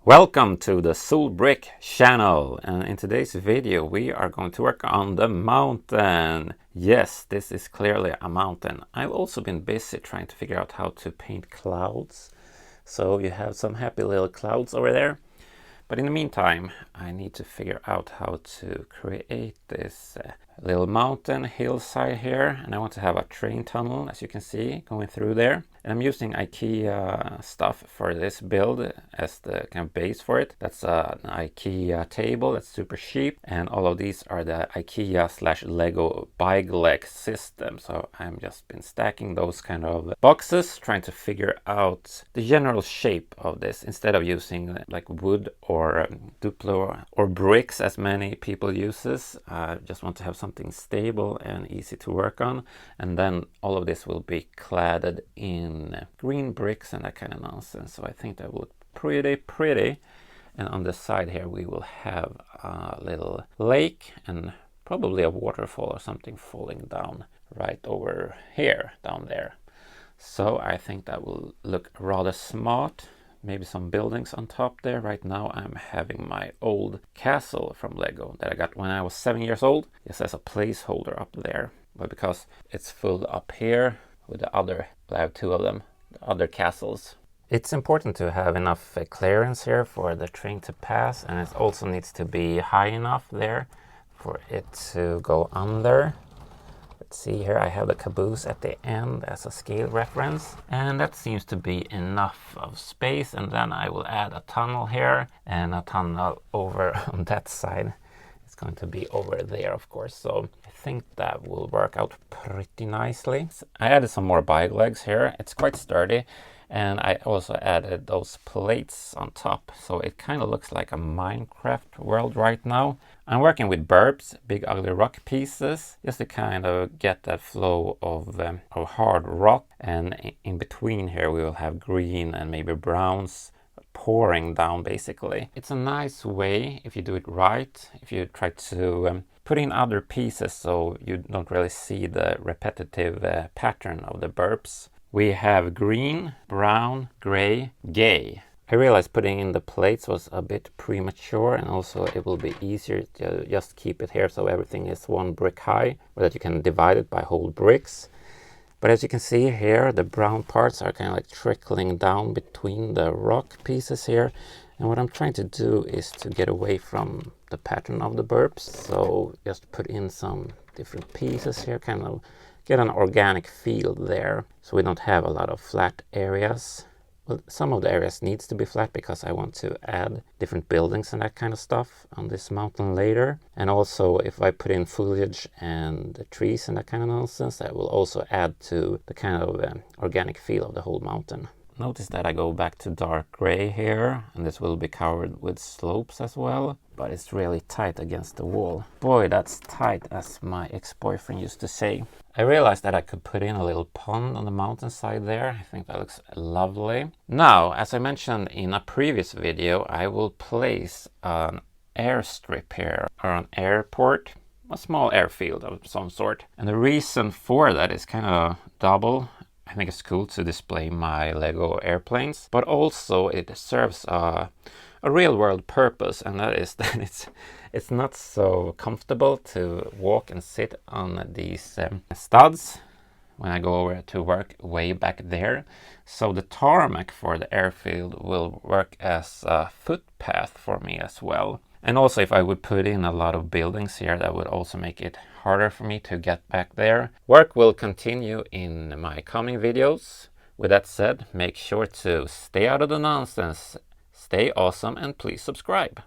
Welcome to the Solbrick channel, and in today's video we are going to work on the mountain. Yes, this is clearly a mountain. I've also been busy trying to figure out how to paint clouds. So you have some happy little clouds over there. But in the meantime, I need to figure out how to create this little mountain hillside here. And I want to have a train tunnel, as you can see, going through there. And I'm using IKEA stuff for this build as the kind of base for it. That's an IKEA table that's super cheap. And all of these are the IKEA/Lego Bygglek system. So I'm just been stacking those kind of boxes, trying to figure out the general shape of this instead of using like wood or Duplo or bricks as many people uses. I just want to have something stable and easy to work on, and then all of this will be cladded in green bricks and that kind of nonsense. So I think that will look pretty. And on the side here we will have a little lake and probably a waterfall or something falling down right over here, down there. So I think that will look rather smart. Maybe some buildings on top there. Right now I'm having my old castle from Lego that I got when I was 7 years old, just as a placeholder up there. But because it's full up here with the other, I have two of them, the other castles. It's important to have enough clearance here for the train to pass, and it also needs to be high enough there for it to go under. See here, I have the caboose at the end as a scale reference, and that seems to be enough of space. And then I will add a tunnel here and a tunnel over on that side. It's going to be over there, of course, so I think that will work out pretty nicely. I added some more bike legs here. It's quite sturdy, and I also added those plates on top, so it kind of looks like a Minecraft world right now. I'm working with burps, big ugly rock pieces, just to kind of get that flow of hard rock. And in between here we will have green and maybe browns pouring down basically. It's a nice way if you do it right, if you try to put in other pieces so you don't really see the repetitive pattern of the burps. We have green, brown, gray, gay. I realized putting in the plates was a bit premature, and also it will be easier to just keep it here so everything is one brick high, or that you can divide it by whole bricks. But as you can see here, the brown parts are kind of like trickling down between the rock pieces here. And what I'm trying to do is to get away from the pattern of the burps. So just put in some different pieces here, kind of get an organic feel there, so we don't have a lot of flat areas. Well, some of the areas needs to be flat because I want to add different buildings and that kind of stuff on this mountain later. And also if I put in foliage and the trees and that kind of nonsense, that will also add to the kind of organic feel of the whole mountain. Notice that I go back to dark gray here, and this will be covered with slopes as well, but it's really tight against the wall. Boy, that's tight, as my ex-boyfriend used to say. I realized that I could put in a little pond on the mountainside there. I think that looks lovely. Now, as I mentioned in a previous video, I will place an airstrip here, or an airport, a small airfield of some sort. And the reason for that is kind of double. I think it's cool to display my Lego airplanes, but also it serves a real world purpose, and that is that it's not so comfortable to walk and sit on these studs when I go over to work way back there. So the tarmac for the airfield will work as a footpath for me as well. And also if I would put in a lot of buildings here, that would also make it harder for me to get back there. Work will continue in my coming videos. With that said, make sure to stay out of the nonsense, stay awesome, and please subscribe.